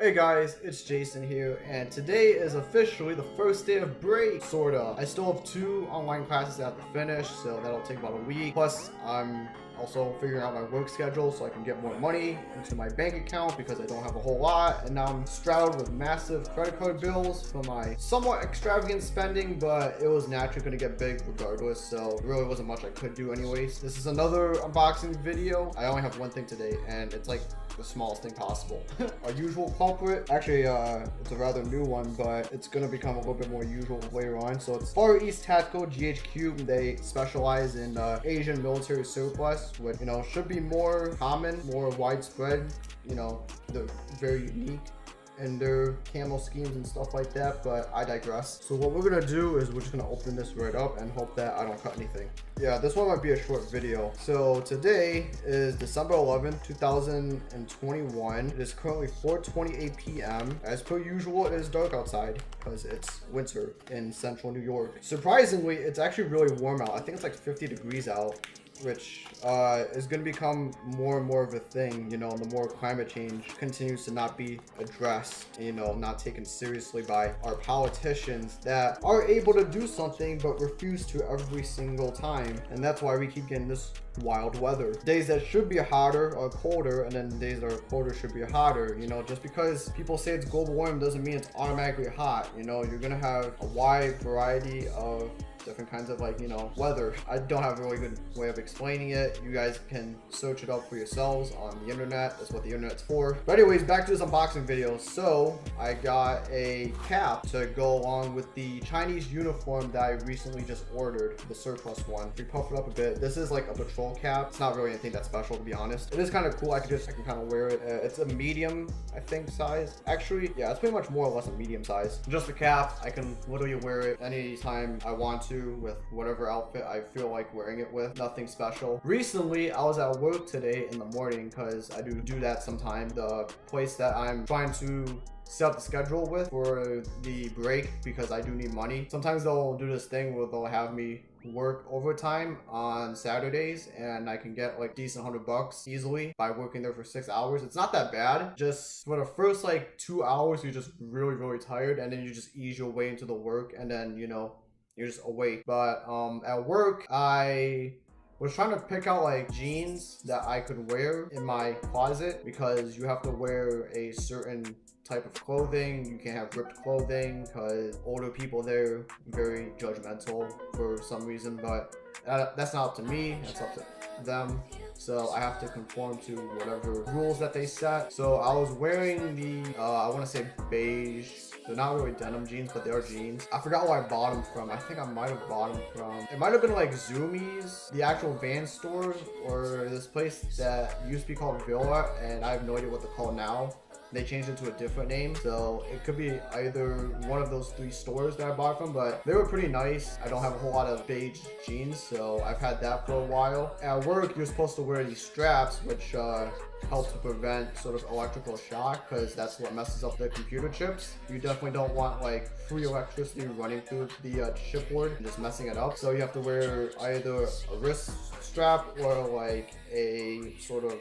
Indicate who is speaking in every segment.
Speaker 1: Hey guys, it's Jason here, and today is officially the first day of break, sorta. I still have 2 online classes I have to finish, so that'll take about a week. Plus, I'm also figuring out my work schedule so I can get more money into my bank account because I don't have a whole lot. And now I'm straddled with massive credit card bills for my somewhat extravagant spending, but it was naturally going to get big regardless, so there really wasn't much I could do anyways. This is another unboxing video. I only have one thing today, and it's like the smallest thing possible. Our usual culprit, actually it's a rather new one, but it's gonna become a little bit more usual later on. So it's Far East Tactical GHQ. They specialize in Asian military surplus, which should be more common, more widespread. They're very unique and their camo schemes and stuff like that, but I digress. So what we're gonna do is we're just gonna open this right up and hope that I don't cut anything. Yeah, this one might be a short video. So today is December 11th, 2021. It is currently 4:28 p.m. As per usual, it is dark outside because it's winter in central New York. Surprisingly, it's actually really warm out. I think it's like 50 degrees out, which is going to become more and more of a thing, the more climate change continues to not be addressed, not taken seriously by our politicians that are able to do something but refuse to every single time. And that's why we keep getting this wild weather. Days that should be hotter are colder, and then days that are colder should be hotter. Just because people say it's global warming doesn't mean it's automatically hot. You're gonna have a wide variety of different kinds of weather. I don't have a really good way of explaining it. You guys can search it up for yourselves on the internet. That's what the internet's for. But anyways, back to this unboxing video. So I got a cap to go along with the Chinese uniform that I recently just ordered, the surplus one. If we puff it up a bit, this is like a patrol cap. It's not really anything that special, to be honest. It is kind of cool. I can kind of wear it. It's a medium, I think, size. Actually, yeah, it's pretty much more or less a medium size. Just a cap. I can literally wear it anytime I want to, with whatever outfit I feel like wearing it with. Nothing special. Recently, I was at work today in the morning because I do that sometimes. The place that I'm trying to set up the schedule with for the break, because I do need money. Sometimes they'll do this thing where they'll have me work overtime on Saturdays, and I can get like decent $100 easily by working there for 6 hours. It's not that bad. Just for the first 2 hours, you're just really tired, and then you just ease your way into the work, and then you're just awake. But at work, I was trying to pick out jeans that I could wear in my closet, because you have to wear a certain type of clothing. You can't have ripped clothing because older people, they're very judgmental for some reason, but that's not up to me, that's up to them. So I have to conform to whatever rules that they set. So I was wearing the I want to say beige. They're not really denim jeans, but they are jeans. I forgot where I bought them from. I think I might have bought them from, it might have been Zoomies, the actual van store, or this place that used to be called Villa, and I have no idea what they're called now. They changed it to a different name, so it could be either one of those 3 stores that I bought from, but they were pretty nice. I don't have a whole lot of beige jeans, so I've had that for a while. At work, you're supposed to wear these straps, which help to prevent sort of electrical shock, because that's what messes up the computer chips. You definitely don't want free electricity running through the chipboard and just messing it up. So you have to wear either a wrist strap or a sort of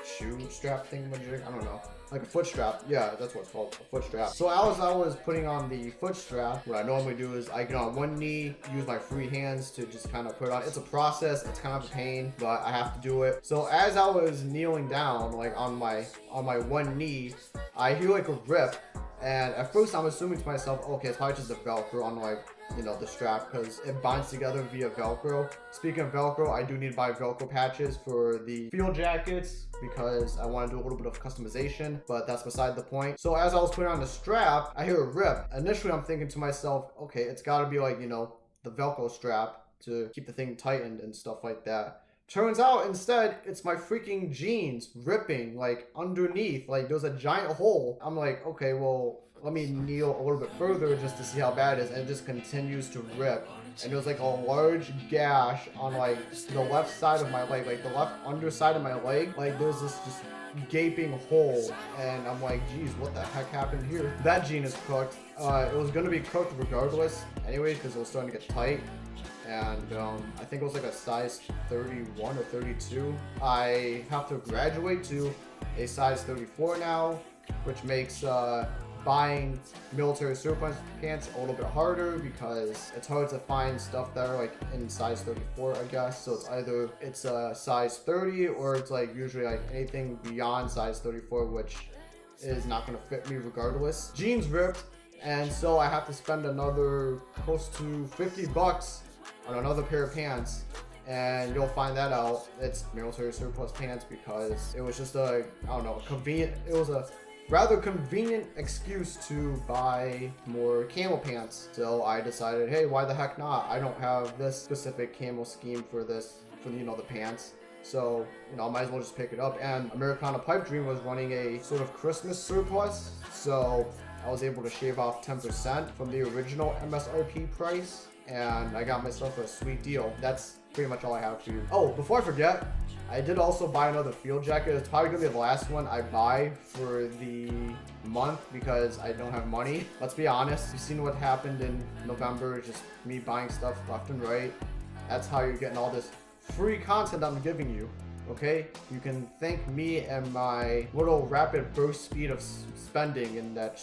Speaker 1: shoe strap thing. I don't know. Like a foot strap. Yeah, that's what it's called, a foot strap. So as I was putting on the foot strap, what I normally do is I get on one knee, use my free hands to just kind of put it on. It's a process, it's kind of a pain, but I have to do it. So as I was kneeling down, on my one knee, I hear a rip. And at first I'm assuming to myself, okay, it's probably just the Velcro on the strap, because it binds together via Velcro. Speaking of Velcro, I do need to buy Velcro patches for the field jackets because I want to do a little bit of customization, but that's beside the point. So as I was putting on the strap, I hear a rip. Initially I'm thinking to myself, okay, it's got to be the Velcro strap to keep the thing tightened and stuff like that. Turns out instead it's my freaking jeans ripping underneath. There's a giant hole. I'm like, okay, well, let me kneel a little bit further just to see how bad it is, and it just continues to rip. And there's a large gash on the left side of my leg, the left underside of my leg. There's this just gaping hole, and I'm like, geez, what the heck happened here? That jean is cooked. It was gonna be cooked regardless anyways, because it was starting to get tight. And I think it was a size 31 or 32. I have to graduate to a size 34 now, which makes buying military surplus pants a little bit harder because it's hard to find stuff that are like in size 34, I guess. So it's a size 30, or it's like usually like anything beyond size 34, which is not going to fit me regardless. Jeans ripped, and so I have to spend another close to 50 bucks on another pair of pants. And you'll find that out. It's military surplus pants because it was just a, I don't know, it was a rather convenient excuse to buy more camo pants. So I decided, hey, why the heck not? I don't have this specific camo scheme for the pants. So, I might as well just pick it up. And Americana Pipe Dream was running a sort of Christmas surplus. So I was able to shave off 10% from the original MSRP price. And I got myself a sweet deal. That's pretty much all I have for you. Oh, before I forget, I did also buy another field jacket. It's probably gonna be the last one I buy for the month because I don't have money. Let's be honest, you've seen what happened in November, just me buying stuff left and right. That's how you're getting all this free content I'm giving you, okay? You can thank me and my little rapid burst speed of spending in that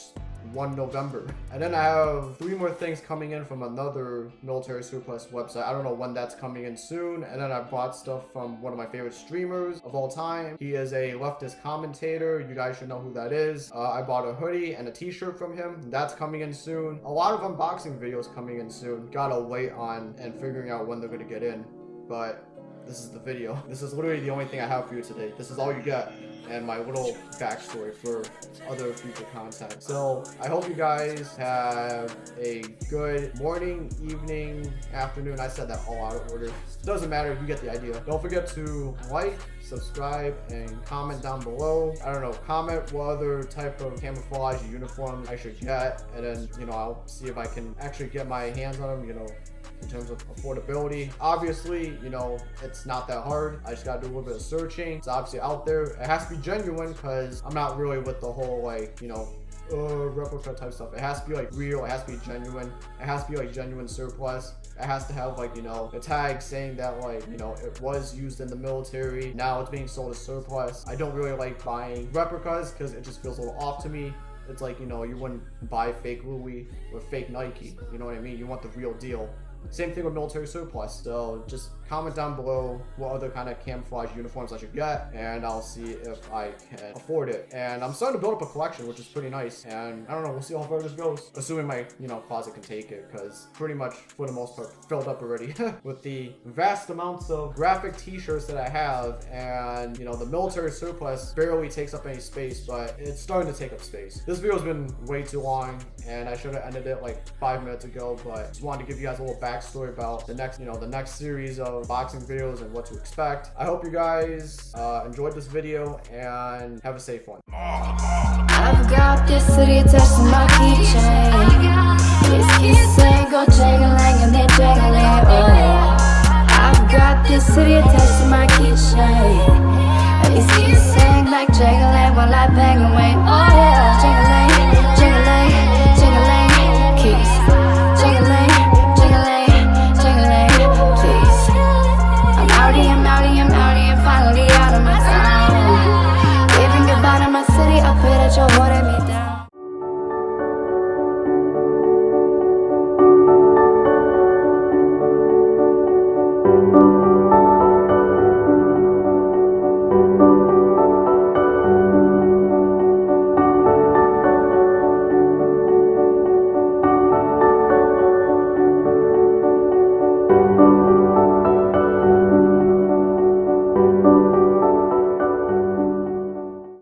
Speaker 1: one November. And then I have 3 more things coming in from another military surplus website. I don't know when that's coming in soon. And then I bought stuff from one of my favorite streamers of all time. He is a leftist commentator. You guys should know who that is. I bought a hoodie and a t-shirt from him. That's coming in soon. A lot of unboxing videos coming in soon. Gotta wait on and figuring out when they're gonna get in. But this is the video. This is literally the only thing I have for you today. This is all you get. And my little backstory for other future content. So I hope you guys have a good morning, evening, afternoon. I said that all out of order. Doesn't matter, you get the idea. Don't forget to like, subscribe, and comment down below. I don't know, comment what other type of camouflage uniforms I should get, and then I'll see if I can actually get my hands on them, in terms of affordability. Obviously, it's not that hard. I just gotta do a little bit of searching. It's obviously out there. It has to be genuine because I'm not really with the whole replica type stuff. It has to be like real. It has to be genuine. It has to be like genuine surplus. It has to have like, a tag saying that like, it was used in the military. Now it's being sold as surplus. I don't really like buying replicas because it just feels a little off to me. It's like, you wouldn't buy fake Louis or fake Nike. You know what I mean? You want the real deal. Same thing with military surplus. So just comment down below what other kind of camouflage uniforms I should get, and I'll see if I can afford it. And I'm starting to build up a collection, which is pretty nice. And I don't know, we'll see how far this goes. Assuming my, closet can take it, because pretty much for the most part filled up already with the vast amounts of graphic t-shirts that I have. And the military surplus barely takes up any space, but it's starting to take up space. This video's been way too long, and I should have ended it like 5 minutes ago, but just wanted to give you guys a little backstory about the next series of boxing videos and what to expect. I hope you guys enjoyed this video and have a safe one.
Speaker 2: I've got this city attached to my keychain. This key saying go jangling and then jangling. Oh yeah. I've got this city attached to my keychain. These keys saying like jangling while I bang away. Oh yeah. Jangling, jangling, jangling. Keys. Jangling, jangling, jangling. Please. I'm outie, and finally out of my town. Waving goodbye to my city, I pray that your voice